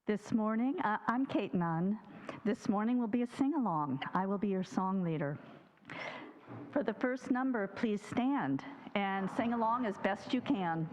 This morning, I'm Kate Nunn. This morning will be a sing-along. I will be your song leader. For the first number, please stand and sing along as best you can.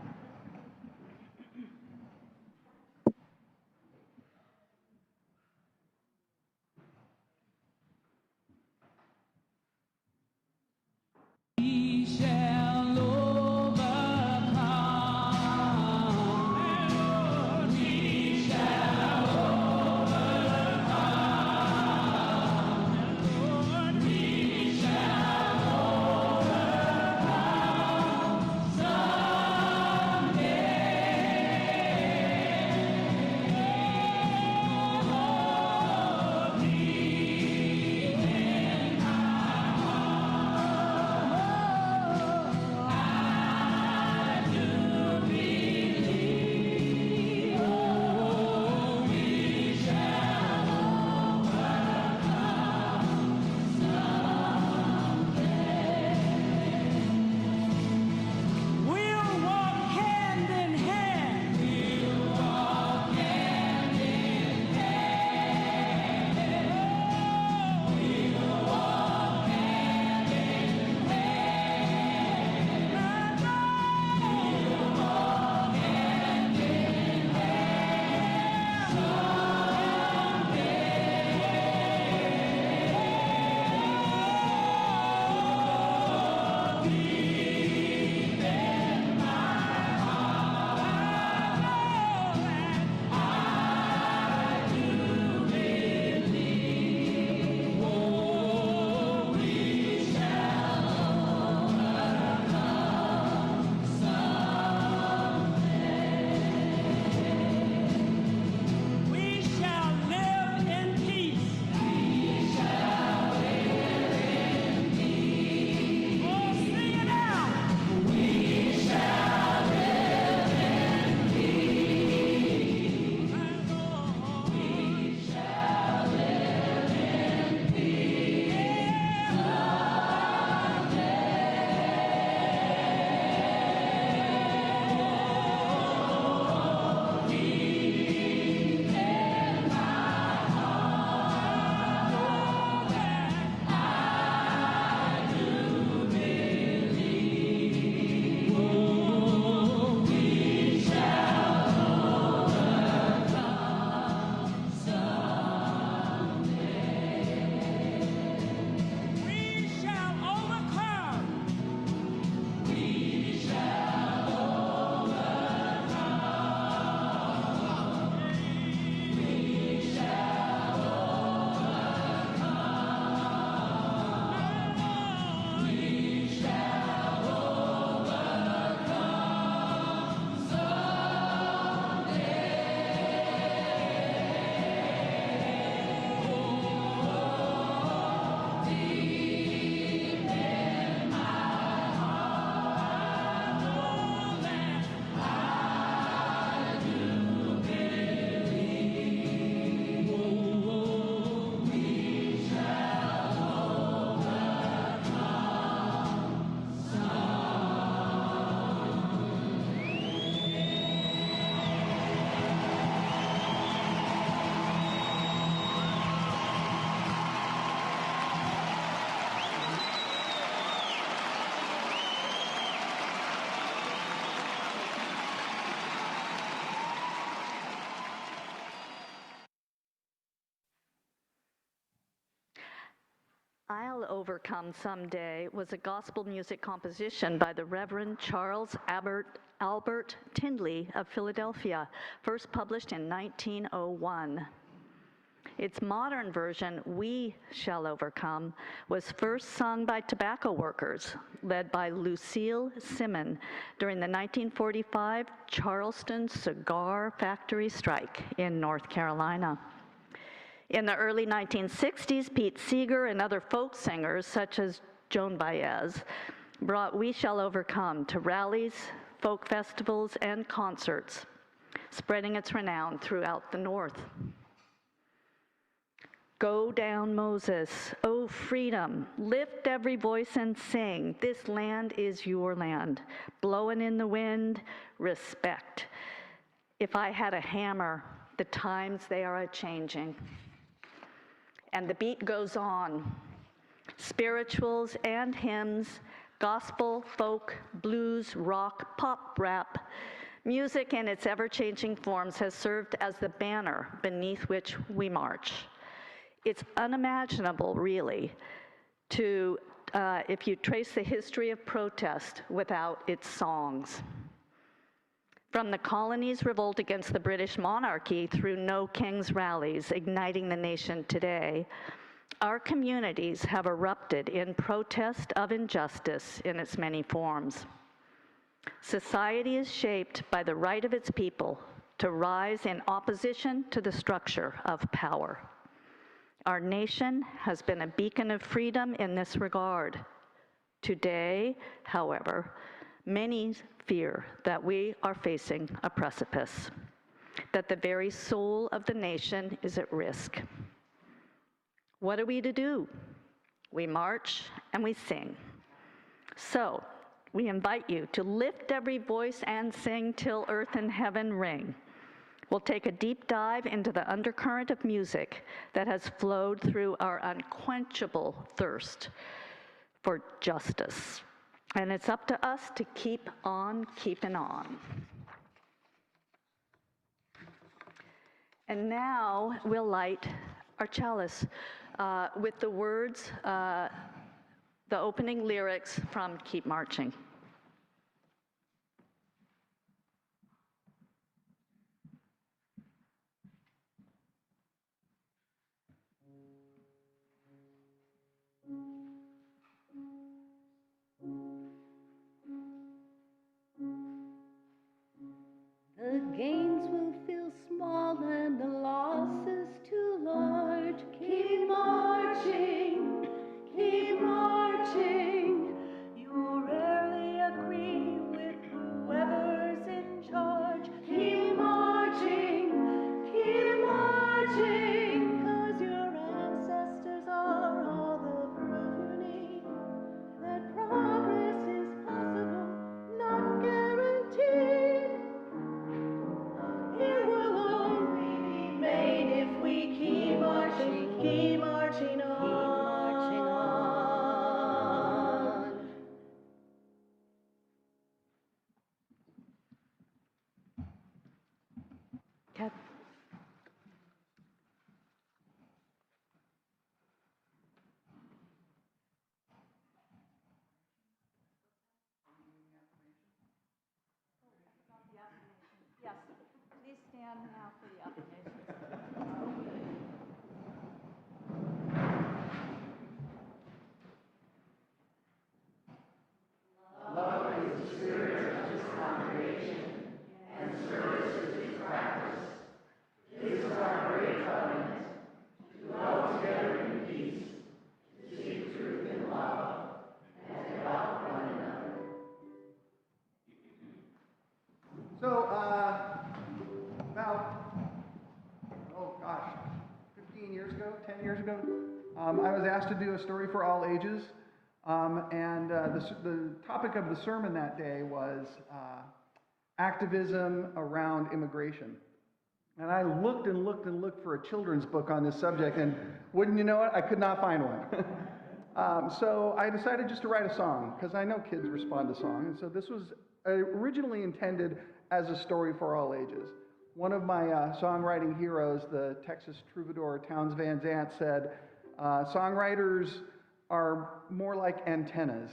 I'll Overcome Someday was a gospel music composition by the Reverend Charles Albert Tindley of Philadelphia, first published in 1901. Its modern version, We Shall Overcome, was first sung by tobacco workers, led by Lucille Simon, during the 1945 Charleston cigar factory strike in North Carolina. In the early 1960s, Pete Seeger and other folk singers, such as Joan Baez, brought We Shall Overcome to rallies, folk festivals, and concerts, spreading its renown throughout the North. Go down, Moses, O freedom, lift every voice and sing. This land is your land, blowing in the wind, respect. If I had a hammer, The times they are a-changing. And the beat goes on. Spirituals and hymns, gospel, folk, blues, rock, pop, rap, music in its ever-changing forms has served as the banner beneath which we march. It's unimaginable, really, to if you trace the history of protest without its songs. From the colony's revolt against the British monarchy through No King's rallies igniting the nation today, our communities have erupted in protest of injustice in its many forms. Society is shaped by the right of its people to rise in opposition to the structure of power. Our nation has been a beacon of freedom in this regard. Today, however, many fear that we are facing a precipice, that the very soul of the nation is at risk. What are we to do? We march and we sing. So, we invite you to lift every voice and sing till earth and heaven ring. We'll take a deep dive into the undercurrent of music that has flowed through our unquenchable thirst for justice. And it's up to us to keep on keeping on. And now we'll light our chalice with the words, the opening lyrics from Keep Marching. The gains will feel small and the losses too large. Keep marching, keep marching. You rarely agree with whoever's in charge. Keep marching, 'cause your ancestors are all the proof you need that progress is possible, not guaranteed. It will only be made if we keep marching on. Keep marching on. Kat. Yes, please stand now for the affirmations. So, about, 15 years ago, 10 years ago, I was asked to do a story for all ages, and the topic of the sermon that day was activism around immigration. And I looked and looked and looked for a children's book on this subject, and wouldn't you know it, I could not find one. So I decided just to write a song, because I know kids respond to song, and so this was originally intended as a story for all ages. One of my songwriting heroes, the Texas troubadour Townes Van Zandt, said, songwriters are more like antennas.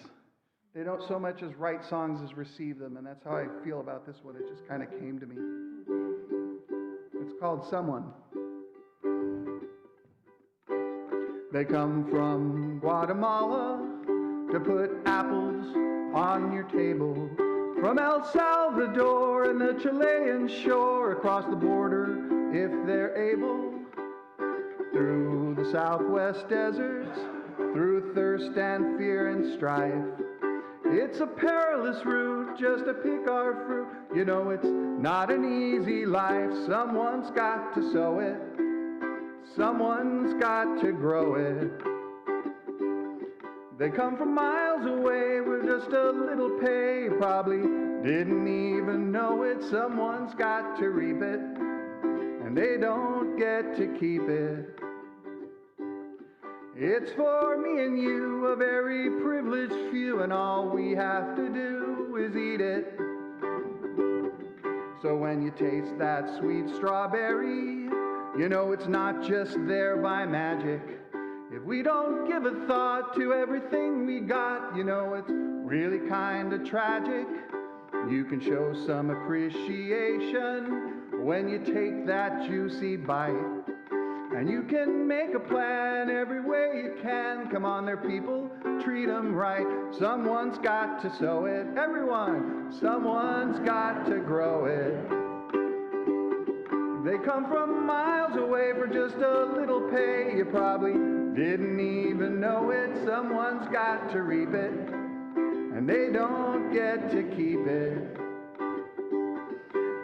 They don't so much as write songs as receive them, and that's how I feel about this one. It just kind of came to me. It's called Someone. They come from Guatemala to put apples on your table. From El Salvador and the Chilean shore, across the border, if they're able, through the Southwest deserts, through thirst and fear and strife. It's a perilous route just to pick our fruit. You know it's not an easy life. Someone's got to sow it. Someone's got to grow it. They come from miles away with just a little pay. Probably didn't even know it. Someone's got to reap it. And and they don't get to keep it. It's for me and you, a very privileged few, and all we have to do is eat it. So when you taste that sweet strawberry, you know it's not just there by magic. If we don't give a thought to everything we got, you know it's really kind of tragic. You can show some appreciation when you take that juicy bite. And you can make a plan every way you can. Come on there, people, treat them right. Someone's got to sow it. Everyone, someone's got to grow it. They come from miles away for just a little pay. You probably didn't even know it. Someone's got to reap it, and they don't get to keep it.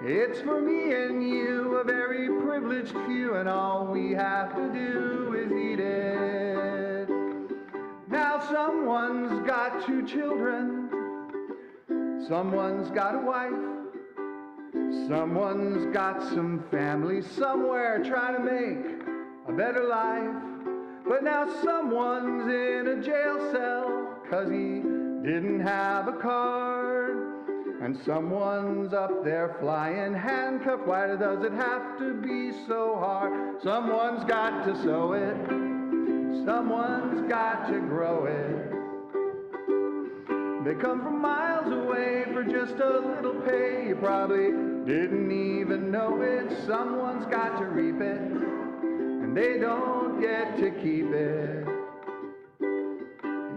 It's for me and you, a very privileged few, and all we have to do is eat it. Now someone's got 2 children, someone's got a wife, someone's got some family somewhere trying to make a better life. But now someone's in a jail cell 'cause he didn't have a card. And someone's up there flying handcuffed. Why does it have to be so hard? Someone's got to sow it. Someone's got to grow it. They come from miles away for just a little pay. You probably didn't even know it. Someone's got to reap it, and they don't get to keep it.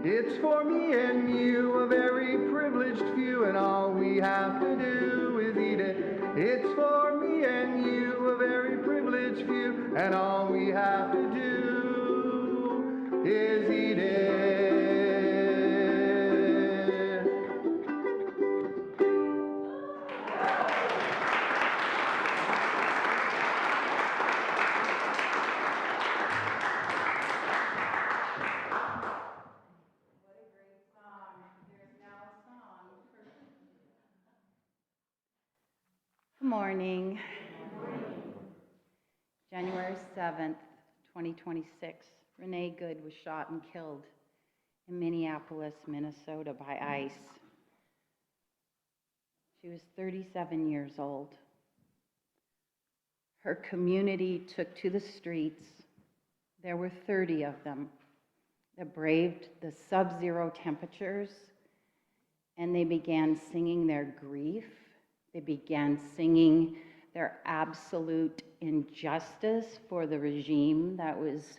It's for me and you, a very privileged few, and all we have to do is eat it. It's for me and you, a very privileged few, and all we have to do is eat it. Morning. January 7th, 2026. Renee Good was shot and killed in Minneapolis, Minnesota by ICE. She was 37 years old. Her community took to the streets. There were 30 of them that braved the sub-zero temperatures, and they began singing their grief. They began singing their absolute injustice for the regime that was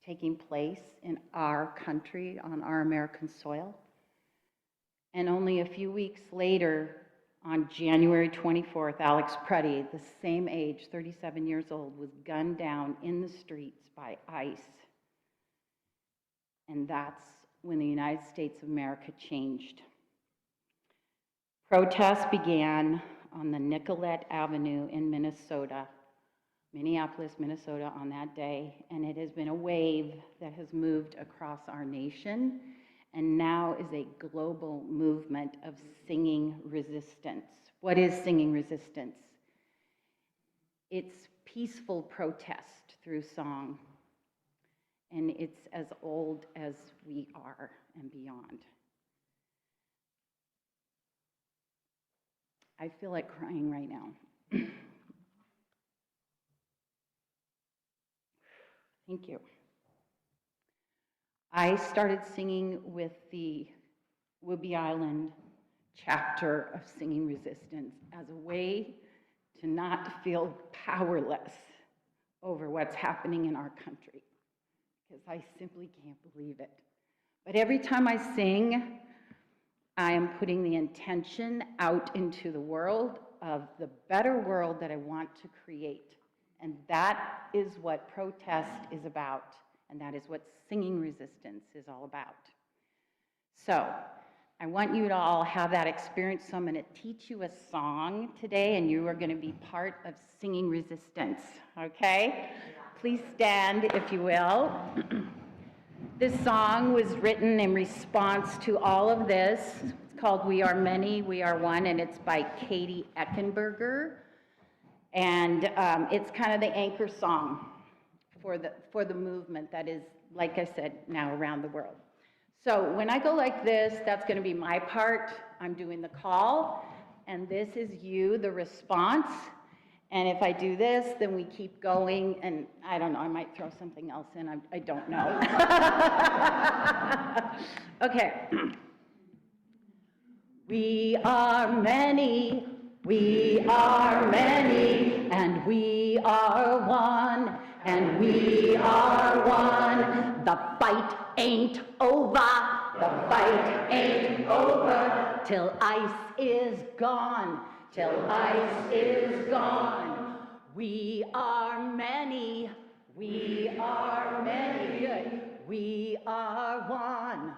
taking place in our country, on our American soil. And only a few weeks later, on January 24th, Alex Preddy, the same age, 37 years old, was gunned down in the streets by ICE. And that's when the United States of America changed. Protests began on the Nicollet Avenue in Minnesota, Minneapolis, Minnesota, on that day, and it has been a wave that has moved across our nation and now is a global movement of singing resistance. What is singing resistance? It's peaceful protest through song, and it's as old as we are and beyond. I feel like crying right now. Thank you. I started singing with the Whidbey Island chapter of Singing Resistance as a way to not feel powerless over what's happening in our country, because I simply can't believe it. But every time I sing, I am putting the intention out into the world of the better world that I want to create. And that is what protest is about. And that is what singing resistance is all about. So I want you to all have that experience. So I'm going to teach you a song today, and you are going to be part of singing resistance. Okay? Please stand, if you will. This song was written in response to all of this. It's called We Are Many, We Are One, and it's by Katie Eckenberger. And it's kind of the anchor song for the movement that is, like I said, now around the world. So when I go like this, that's going to be my part. I'm doing the call, and this is you, the response. And if I do this, then we keep going, and I don't know, I might throw something else in, I don't know. Okay. We are many, and we are one, and we are one. The fight ain't over, the fight ain't over, till ice is gone, till ice is gone. We are many, we are one,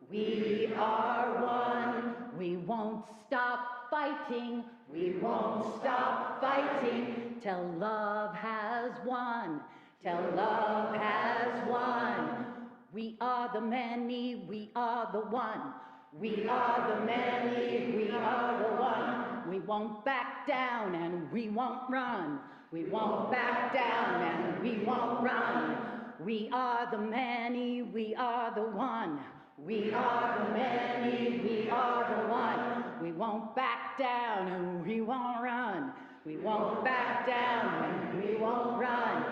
we are one. We won't stop fighting, we won't stop fighting, till love has won, till love has won. We are the many, we are the one. We are the many, we are the one. We won't back down and we won't run. We won't back down and we won't run. We are the many, we are the one. We are the many, we are the one. We won't back down and we won't run. We won't back down and we won't run.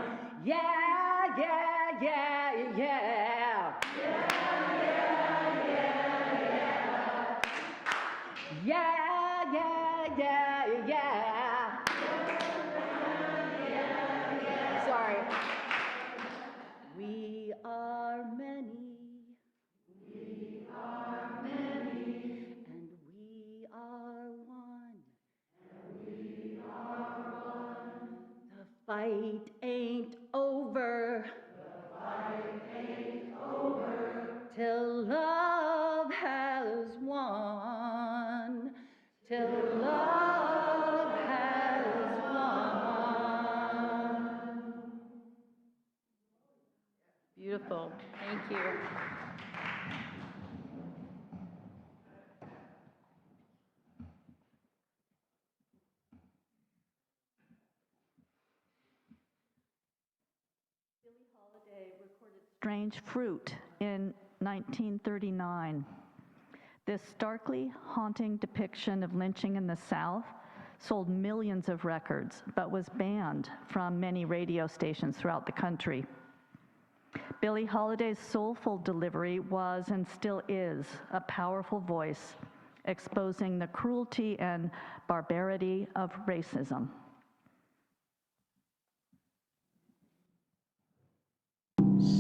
Yeah, yeah, yeah, yeah. Yeah, yeah, yeah, yeah. Yeah, yeah, yeah, yeah. Sorry. We are many. We are many. And we are one. And we are one. The fight ain't over. The fight ain't over. Till love has won. Till love has won. Beautiful. Thank you. Strange Fruit in 1939. This starkly haunting depiction of lynching in the South sold millions of records, but was banned from many radio stations throughout the country. Billie Holiday's soulful delivery was and still is a powerful voice, exposing the cruelty and barbarity of racism.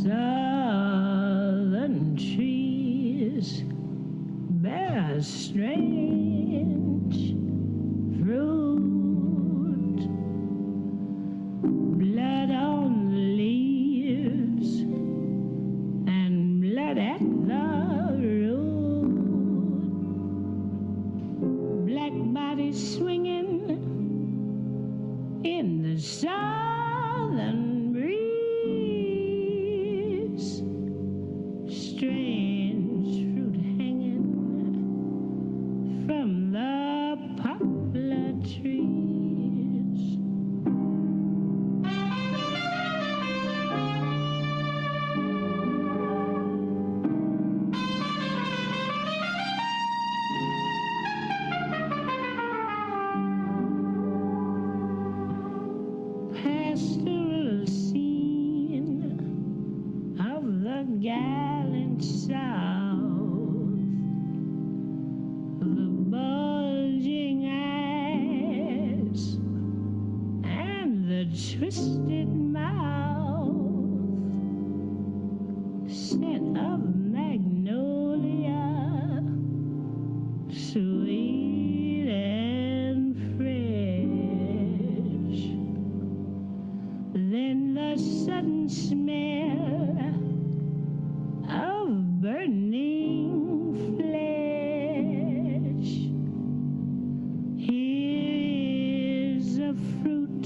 Southern trees bear strange fruit, blood on the leaves and blood at the root, black bodies swinging in the southern breeze. Strange fruit hanging from the poplar trees. Pastoral scene of the gallant South, the bulging eyes and the twisted mouth, scent of magnolia, sweet and fresh. Then the sudden smell of burning flesh. Here is a fruit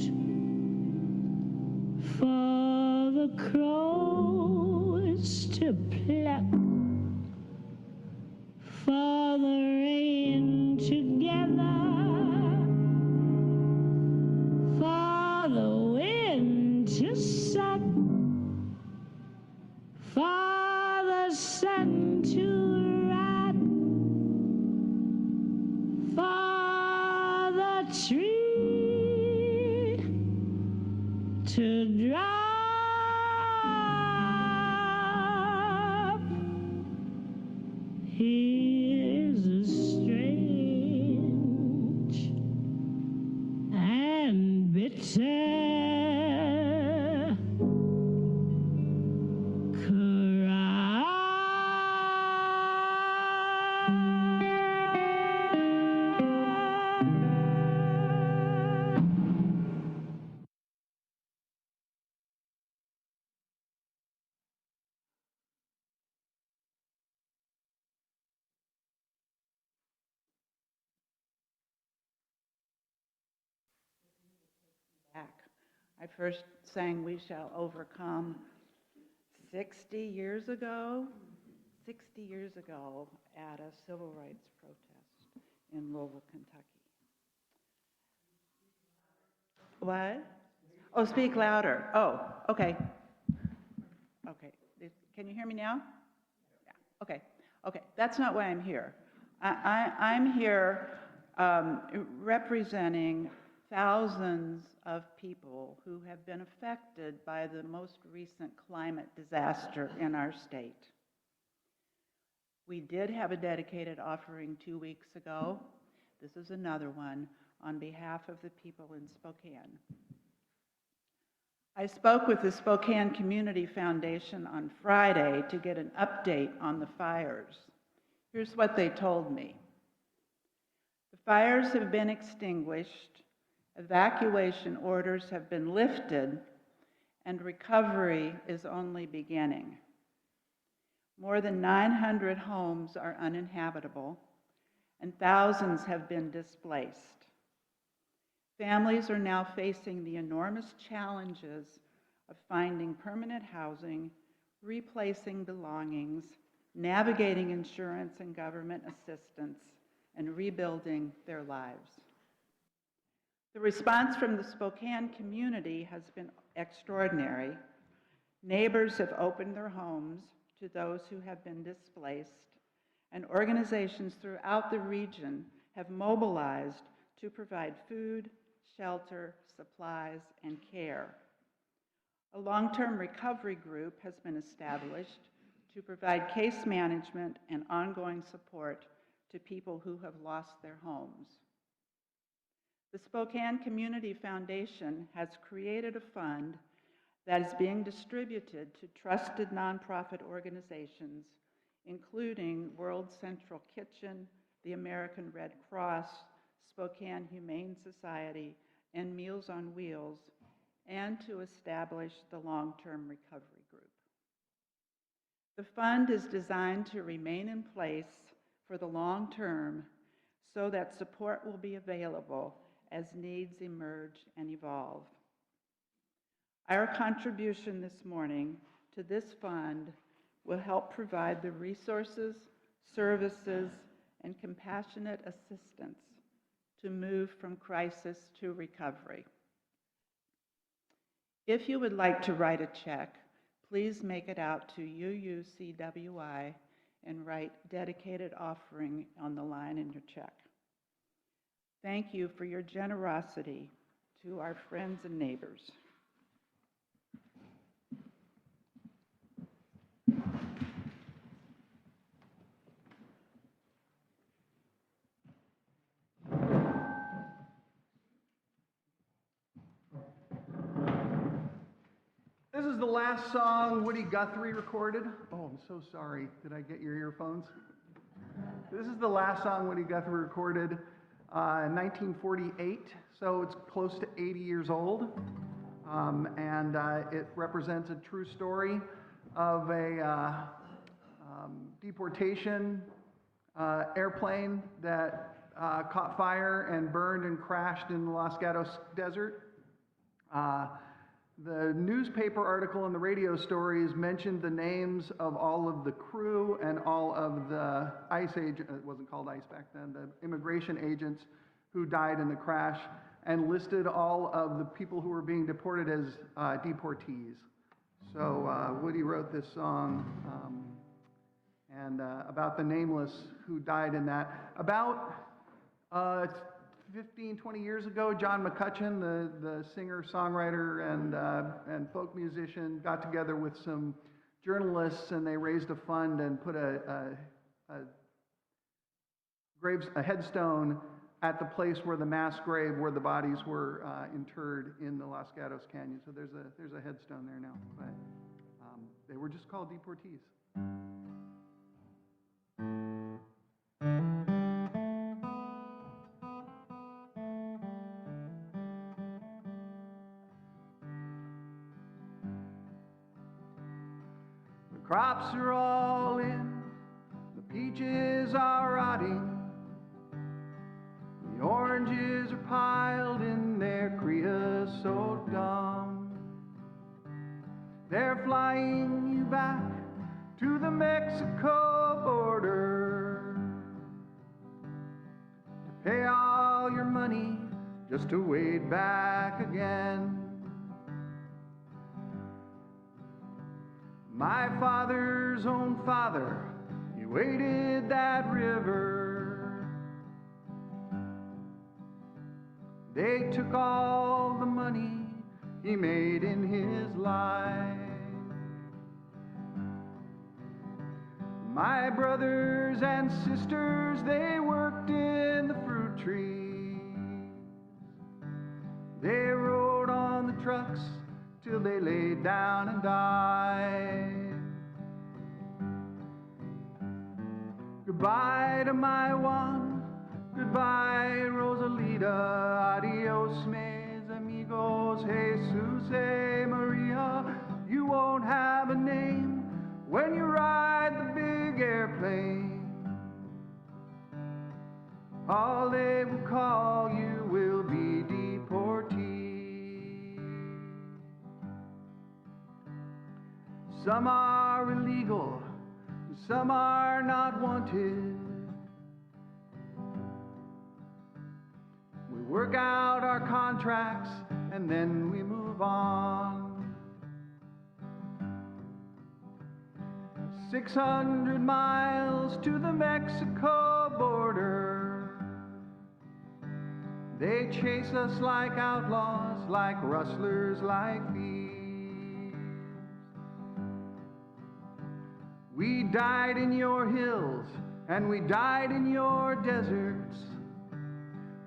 for the crows to pluck, for the rain to gather, for for the sun to rot, for the tree to drop. Here's a strange and bitter Back. I first sang We Shall Overcome 60 years ago at a civil rights protest in Louisville, Kentucky. What? Oh, speak louder. Oh, okay. Okay. Can you hear me now? Yeah. Okay. Okay. That's not why I'm here. I'm here representing thousands of people who have been affected by the most recent climate disaster in our state. We did have a dedicated offering 2 weeks ago. This is another one on behalf of the people in Spokane. I spoke with the Spokane Community Foundation on Friday to get an update on the fires. Here's what they told me. The fires have been extinguished, evacuation orders have been lifted, and recovery is only beginning. More than 900 homes are uninhabitable, and thousands have been displaced. Families are now facing the enormous challenges of finding permanent housing, replacing belongings, navigating insurance and government assistance, and rebuilding their lives. The response from the Spokane community has been extraordinary. Neighbors have opened their homes to those who have been displaced, and organizations throughout the region have mobilized to provide food, shelter, supplies, and care. A long-term recovery group has been established to provide case management and ongoing support to people who have lost their homes. The Spokane Community Foundation has created a fund that is being distributed to trusted nonprofit organizations, including World Central Kitchen, the American Red Cross, Spokane Humane Society, and Meals on Wheels, and to establish the long-term recovery group. The fund is designed to remain in place for the long term so that support will be available as needs emerge and evolve. Our contribution this morning to this fund will help provide the resources, services, and compassionate assistance to move from crisis to recovery. If you would like to write a check, please make it out to UUCWI and write dedicated offering on the line in your check. Thank you for your generosity to our friends and neighbors. This is the last song Woody Guthrie recorded. Oh, I'm so sorry. Did I get your earphones? This is the last song Woody Guthrie recorded in 1948, so it's close to 80 years old. And it represents a true story of a deportation airplane that caught fire and burned and crashed in the Los Gatos Desert. The newspaper article and the radio stories mentioned the names of all of the crew and all of the ICE agents, it wasn't called ICE back then, the immigration agents who died in the crash, and listed all of the people who were being deported as deportees. So Woody wrote this song and about the nameless who died in that. About 15, 20 years ago, John McCutcheon, the singer, songwriter, and folk musician, got together with some journalists, and they raised a fund and put a headstone at the place where the mass grave where the bodies were interred in the Los Gatos Canyon. So there's a headstone there now, but they were just called deportees. The crops are all in, the peaches are rotting, the oranges are piled in their creosote dome. They're flying you back to the Mexico border to pay all your money just to wade back again. My father's own father, he waded that river. They took all the money he made in his life. My brothers and sisters, they worked in the fruit trees. They rode on the trucks till they laid down and died. Goodbye to my Juan, goodbye Rosalita, adios mis amigos, Jesus Maria. You won't have a name when you ride the big airplane. All they will call you will be deportee. Some are illegal, some are not wanted. We work out our contracts and then we move on. 600 miles to the Mexico border. They chase us like outlaws, like rustlers, like thieves. We died in your hills and we died in your deserts.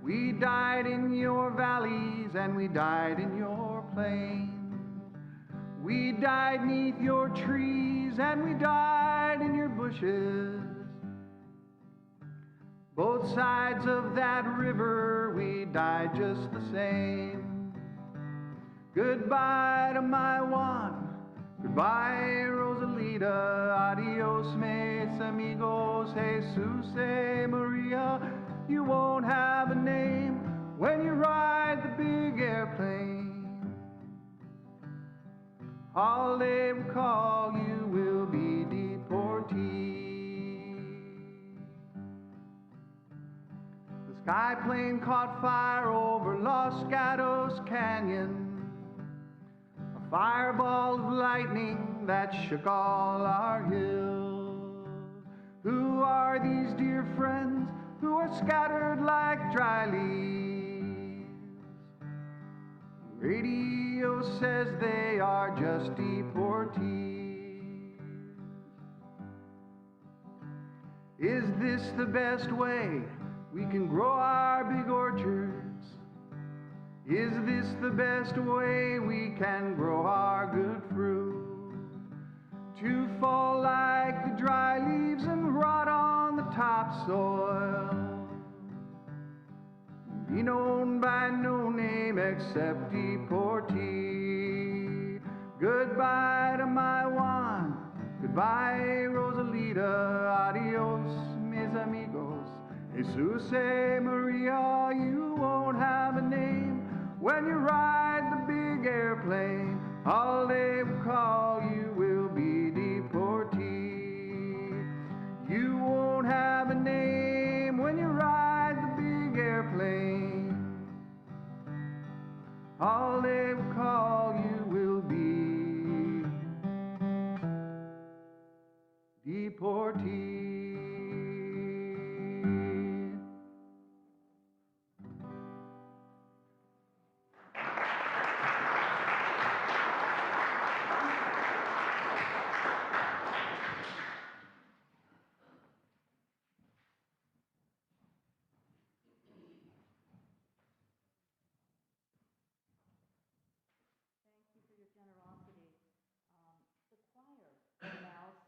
We died in your valleys and we died in your plains. We died 'neath your trees and we died in your bushes. Both sides of that river, we died just the same. Goodbye to my Juan, goodbye Rosalita, adios mis amigos, Jesus Maria. You won't have a name when you ride the big airplane. All they will call you will be deportee. The sky plane caught fire over Los Gatos Canyon, a fireball of lightning that shook all our hills. Who are these dear friends who are scattered like dry leaves? Radio says they are just deportees. Is this the best way we can grow our big orchards? Is this the best way we can grow our good fruit? To fall like the dry leaves and rot on the topsoil, be known by no name except deportee. Goodbye to my Juan, goodbye Rosalita, adios mis amigos, Jesus Maria. You won't have a name when you ride the big airplane. All they will call you will be deportee. You won't have a name when you ride the big airplane. All they will call you will be tea.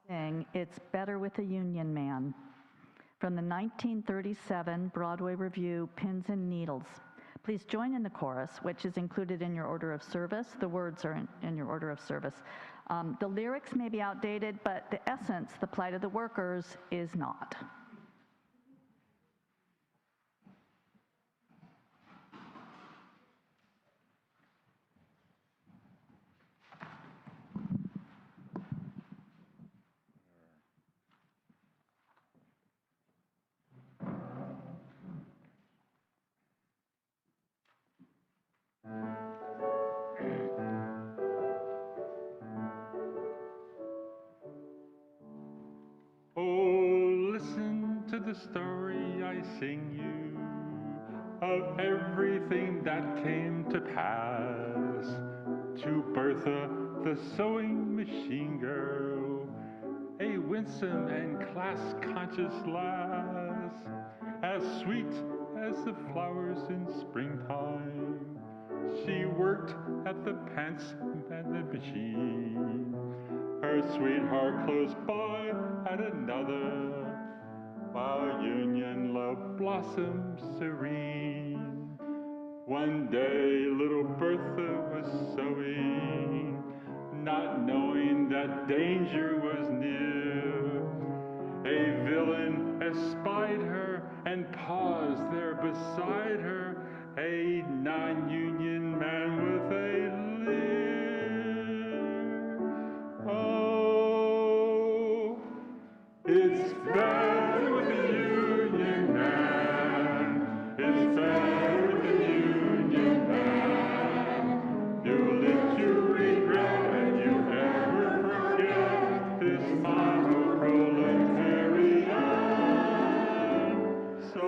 Sing It's Better with a Union Man from the 1937 Broadway revue Pins and Needles. Please join in the chorus, which is included in your order of service. The words are in your order of service. The lyrics may be outdated, but the essence, the plight of the workers, is not. Oh, listen to the story I sing you of everything that came to pass. To Bertha, the sewing machine girl, a winsome and class-conscious lass, as sweet as the flowers in springtime. She worked at the pants mending machine. Her sweetheart close by at another, while union love blossomed serene. One day little Bertha was sewing, not knowing that danger was near. A villain espied her and paused there beside her, a non-union man with a leer. Oh, it's better with the union man. It's better with the union man. You'll live to regret and you never forget this motto, proletarian. So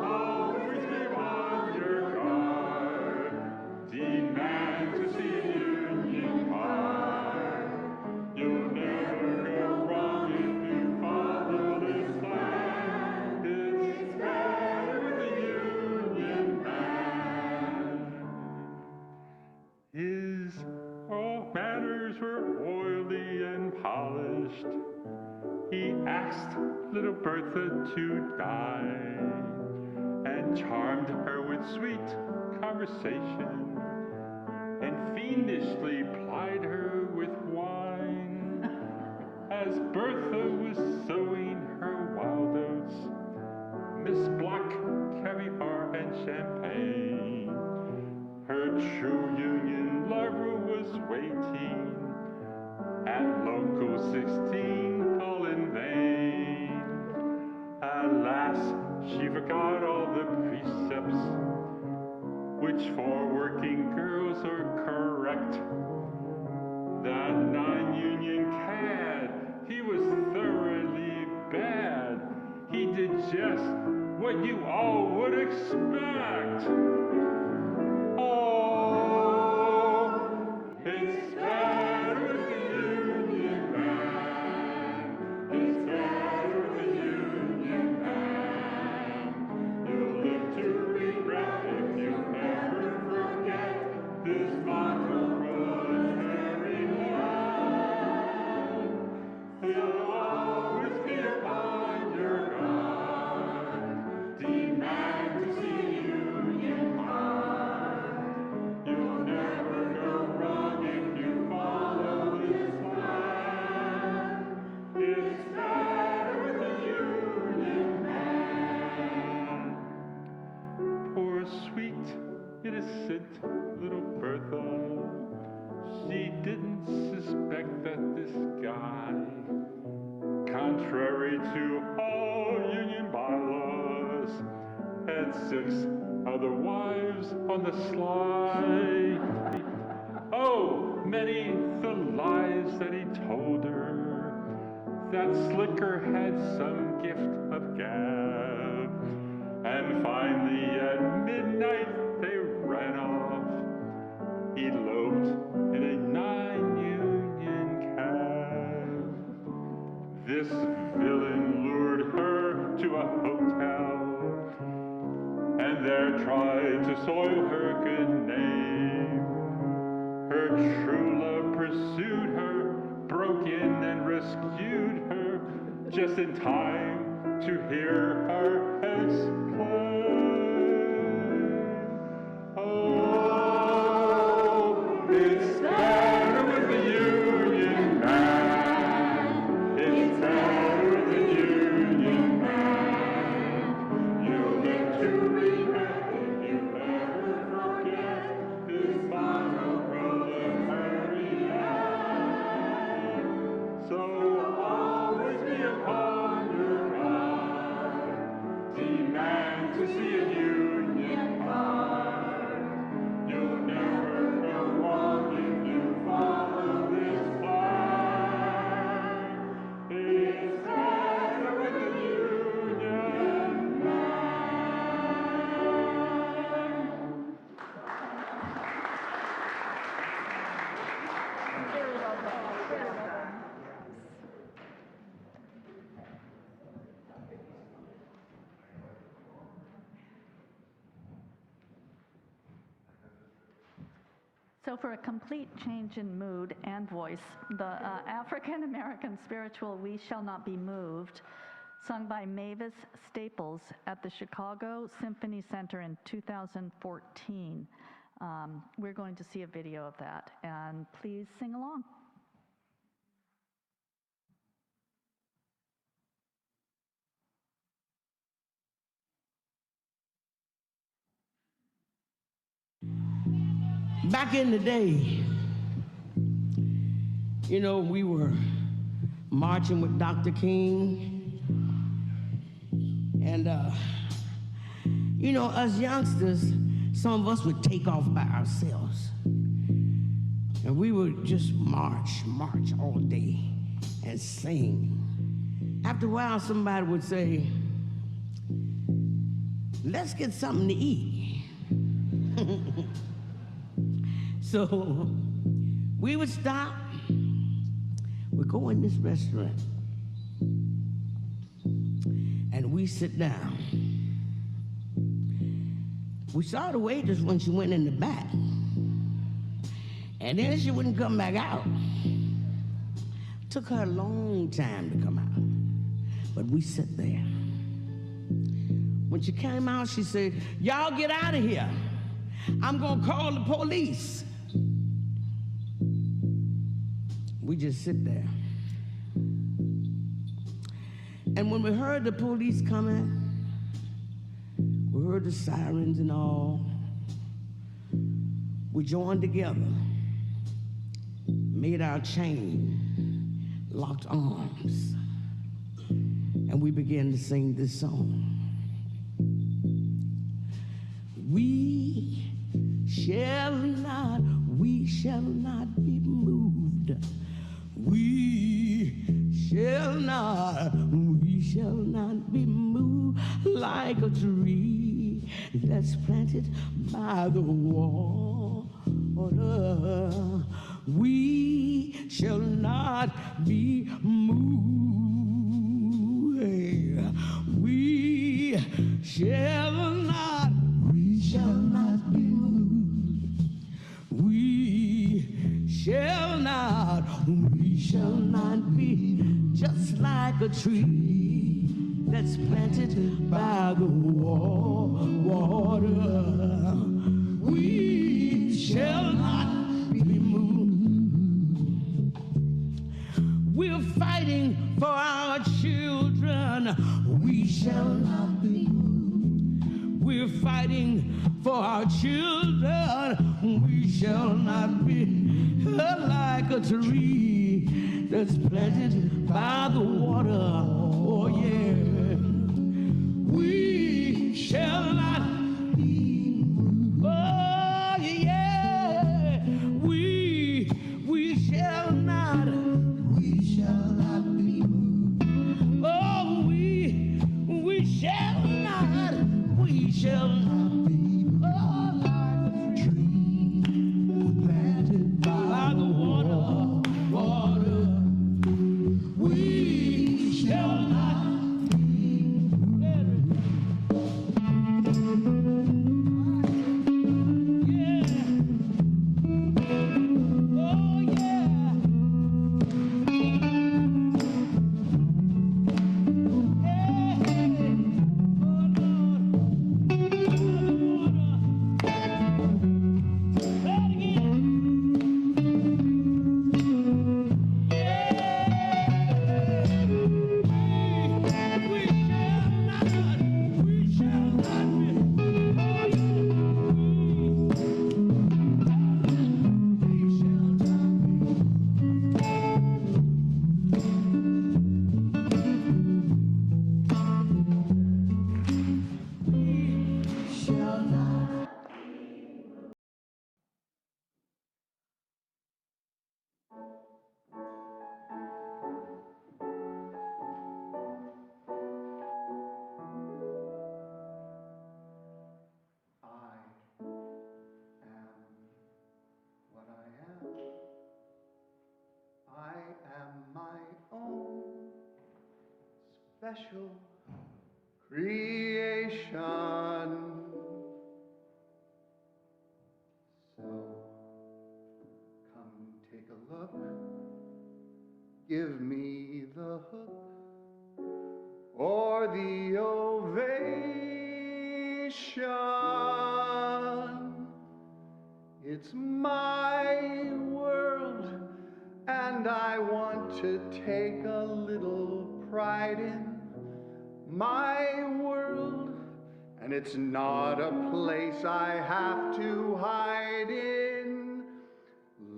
always be on your guard. Demand to see a union card. You'll never go wrong if you follow this plan. It's better with the union man. His manners were oily and polished. He asked little Bertha to dine and charmed her with sweet conversation and fiendishly plied her with wine. As Bertha was sewing her wild oats, Miss Black, caviar and champagne, her true union lover was waiting at local 16, all in vain. Alas, she forgot all the precepts, which for working girls are correct. That non-union cad, he was thoroughly bad. He did just what you all would expect. Oh, it's better with the union man. It's better with the union man. You'll live to regret if you ever forget this motto, proletarian. You'll always be upon your guard. Demand to see a union card. You'll never go wrong if you follow this plan. It's better with the union man. Poor sweet, innocent little Bertha, she didn't suspect that this guy, contrary to all union bylaws, had 6 other wives on the sly. Oh, many the lies that he told her, that slicker had some gift of gab. And finally at midnight they ran off, eloped in a 9-union cab. This villain lured her to a hotel, and there tried to soil her good name. Her true love pursued her, broke in and rescued her, just in time to hear her exclaim, "Oh, it's better with the Union man. It's better with the Union man. You'll live to regret if you ever forget this monoproletariat. So always be upon your guard. Demand to see a Union card. You'll never go wrong if you follow this flag. It's better with the Union man." So for a complete change in mood and voice, the African American spiritual "We Shall Not Be Moved," sung by Mavis Staples at the Chicago Symphony Center in 2014. We're going to see a video of that, and please sing along. Back in the day, you know, we were marching with Dr. King. And, you know, us youngsters, some of us would take off by ourselves. And we would just march all day and sing. After a while, somebody would say, "Let's get something to eat." So we would stop, we'd go in this restaurant, and we sit down. We saw the waitress when she went in the back, and then she wouldn't come back out. Took her a long time to come out, but we sit there. When she came out, she said, "Y'all get out of here. I'm gonna call the police." We just sit there. And when we heard the police coming, we heard the sirens and all, we joined together, made our chain, locked arms, and we began to sing this song. We shall not be moved. We shall not be moved like a tree that's planted by the water. We shall not be moved. We shall not be moved. We shall not be just like a tree that's planted by the water. We shall not be moved. We're fighting for our children. We shall not be moved. We're fighting for our children. We shall not be like a tree that's planted by the water. Oh yeah. We shall not be moved. Oh yeah. We shall not be moved. special creation. So, come take a look. Give me the hook or the ovation. It's my world, and I want to take a little pride in my world. And it's not a place I have to hide in.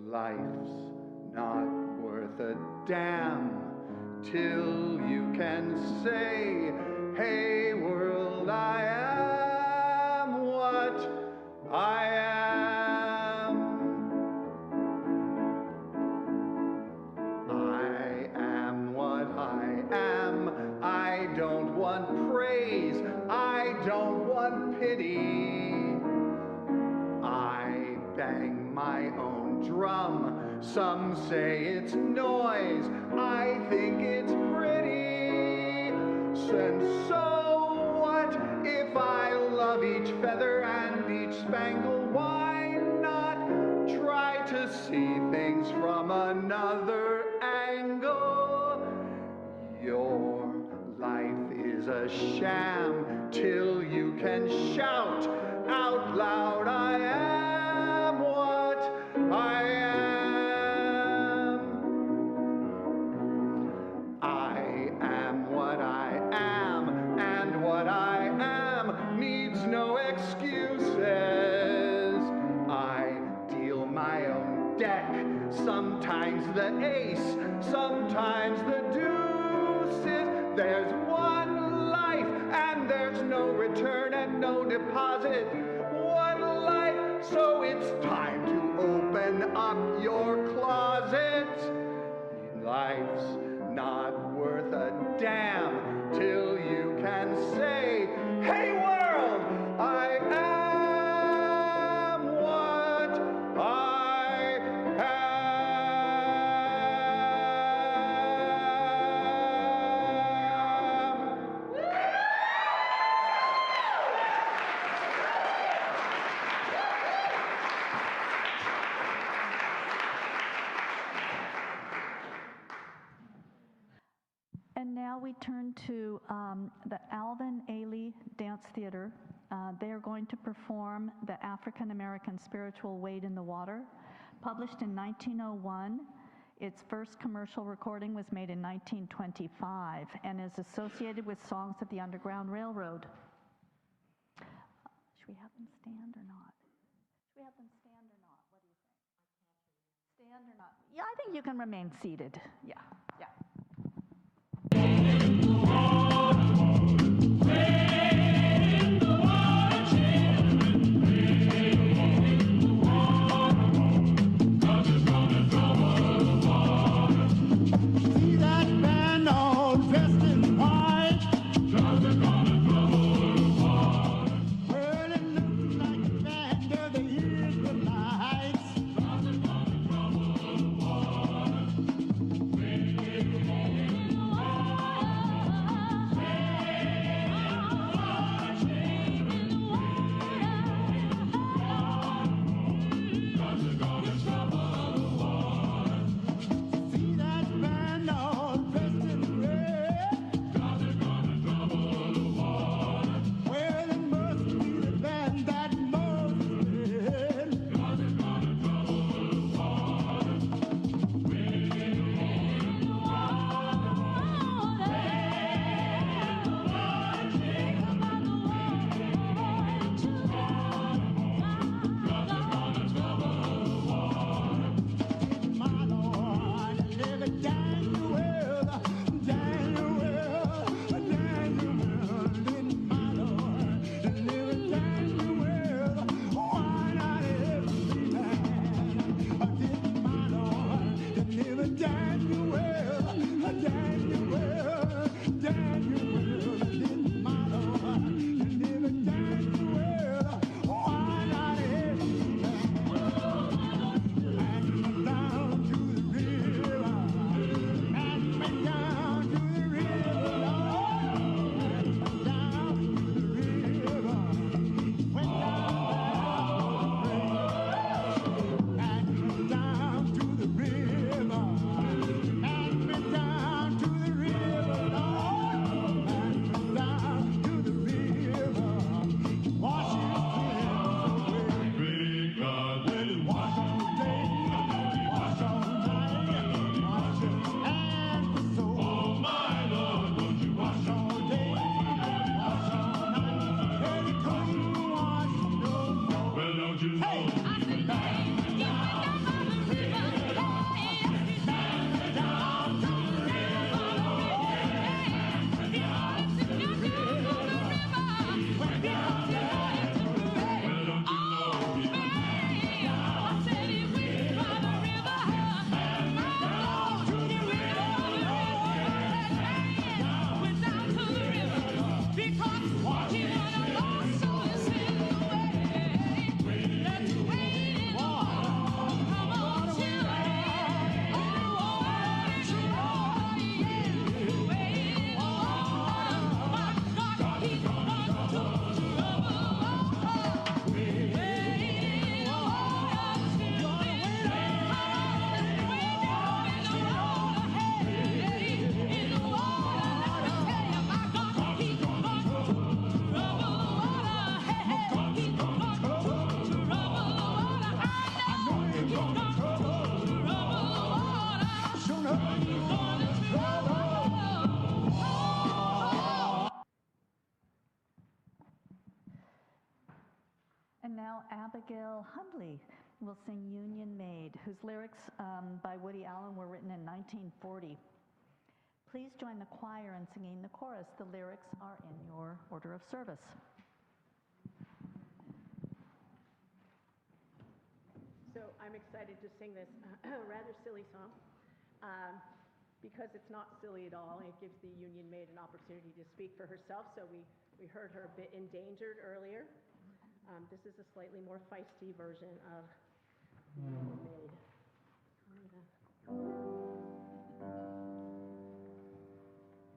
Life's not worth a damn till you can say, hey world, I am what I am. I am what I am. I don't want praise. I don't want pity. I bang my own drum. Some say it's noise. I think it's pretty. And so what if I love each feather and each spangle? Why not try to see things from another angle? Your life is a sham till you can shout out loud, I am what I am. I am what I am, and what I am needs no excuses. I deal my own deck, sometimes the ace, sometimes the deuces. There's one life, and there's no return and no deposit. One life, so it's time to open up your closet. Life's not worth a damn till you can say, hey world, I am what I am. And now we turn to the Alvin Ailey Dance Theater. They are going to perform the African American spiritual Wade in the Water. Published in 1901, its first commercial recording was made in 1925 and is associated with songs of the Underground Railroad. Should we have them stand or not? Should we have them stand or not? What do you think? Stand or not? Yeah, I think you can remain seated. Yeah, yeah. See that man all dressed in white? Trouble gonna trouble the water. Early looks like a band of the Israelites. Trouble gonna trouble the water. And now Abigail Hundley will sing Union Maid, whose lyrics by Woody Allen were written in 1940. Please join the choir in singing the chorus. The lyrics are in your order of service. So I'm excited to sing this rather silly song because it's not silly at all. It gives the Union Maid an opportunity to speak for herself. So we heard her a bit endangered earlier. This is a slightly more feisty version of Union Maid.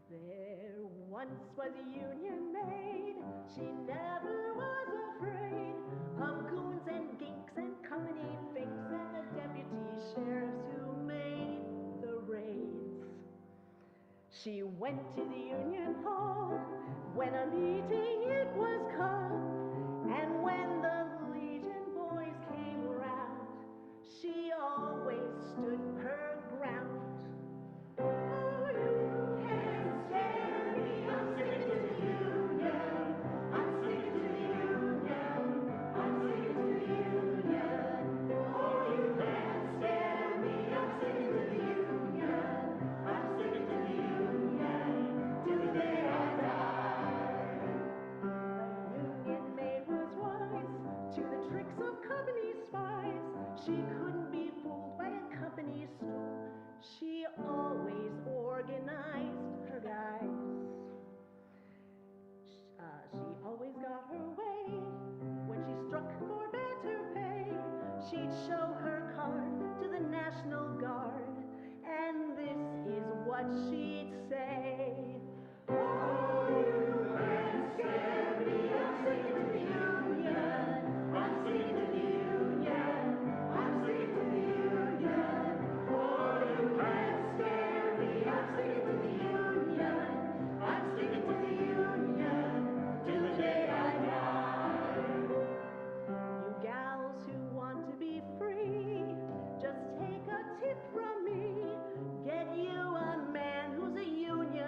There once was a Union Maid. She never was afraid of goons and ginks and company finks and the deputy sheriffs who made the raids. She went to the Union Hall when a meeting it was called, and when the Legion boys came round, she always stood her ground. Oh, you can't scare me, I'm sticking to the Union. I'm sticking to the Union. I'm sticking to the Union. Oh, you can't scare me, I'm sticking to the Union. I'm sticking to the Union till the day I die. The Union Maid was wise to the tricks of company spies. She couldn't be fooled by a company stool. She always organized her guys. She always got her way. When she struck for better pay, she'd show her card to the National Guard, and this is what she'd say. Oh, you can't scare me, I'm sticking to the Union. I'm sticking to the Union. I'm sticking to the Union. Oh, you can't scare me, I'm sticking to the Union. I'm sticking to the Union till the day I die. You gals who want to be free, just take a tip from me. Get you a man who's a Union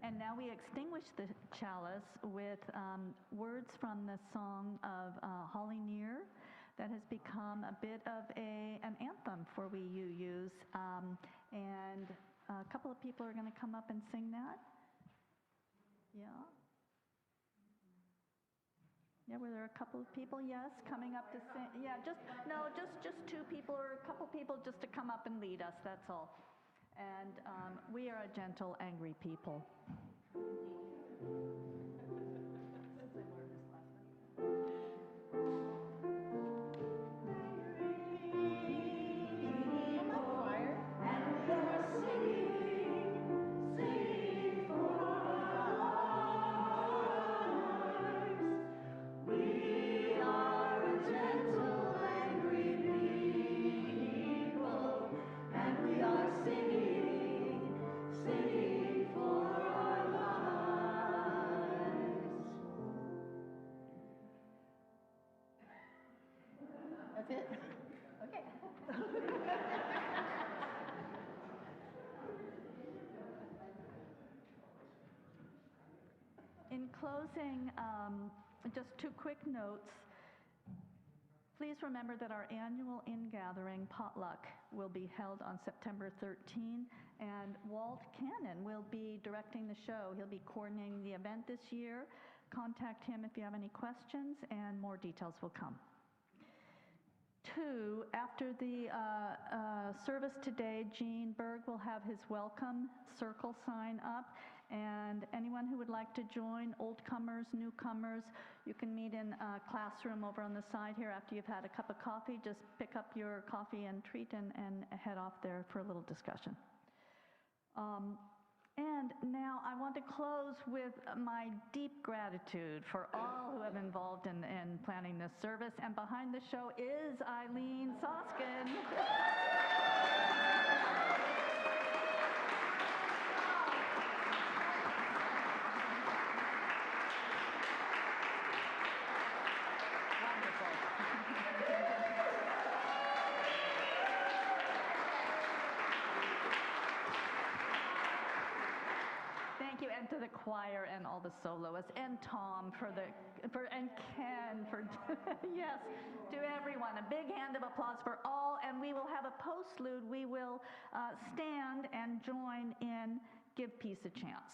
And now we extinguish the chalice with words from the song of Holly Near that has become a bit of an anthem for we UUs. And a couple of people are going to come up and sing that. Yeah. Yeah, were there a couple of people, yes, coming up to sing? Yeah, just two people or a couple people just to come up and lead us, that's all. And we are a gentle, angry people. That's it? Okay. In closing, just two quick notes. Please remember that our annual in-gathering potluck will be held on September 13, and Walt Cannon will be directing the show. He'll be coordinating the event this year. Contact him if you have any questions, and more details will come. Two, after the service today, Gene Berg will have his welcome circle sign up, and anyone who would like to join, oldcomers, newcomers, you can meet in a classroom over on the side here after you've had a cup of coffee. Just pick up your coffee and treat and head off there for a little discussion. And now I want to close with my deep gratitude for all who have involved in planning this service. And behind the show is Eileen Soskin. Thank you, and to the choir and all the soloists, and Tom and Ken for yes, to everyone. A big hand of applause for all, and we will have a postlude. We will stand and join in Give Peace a Chance.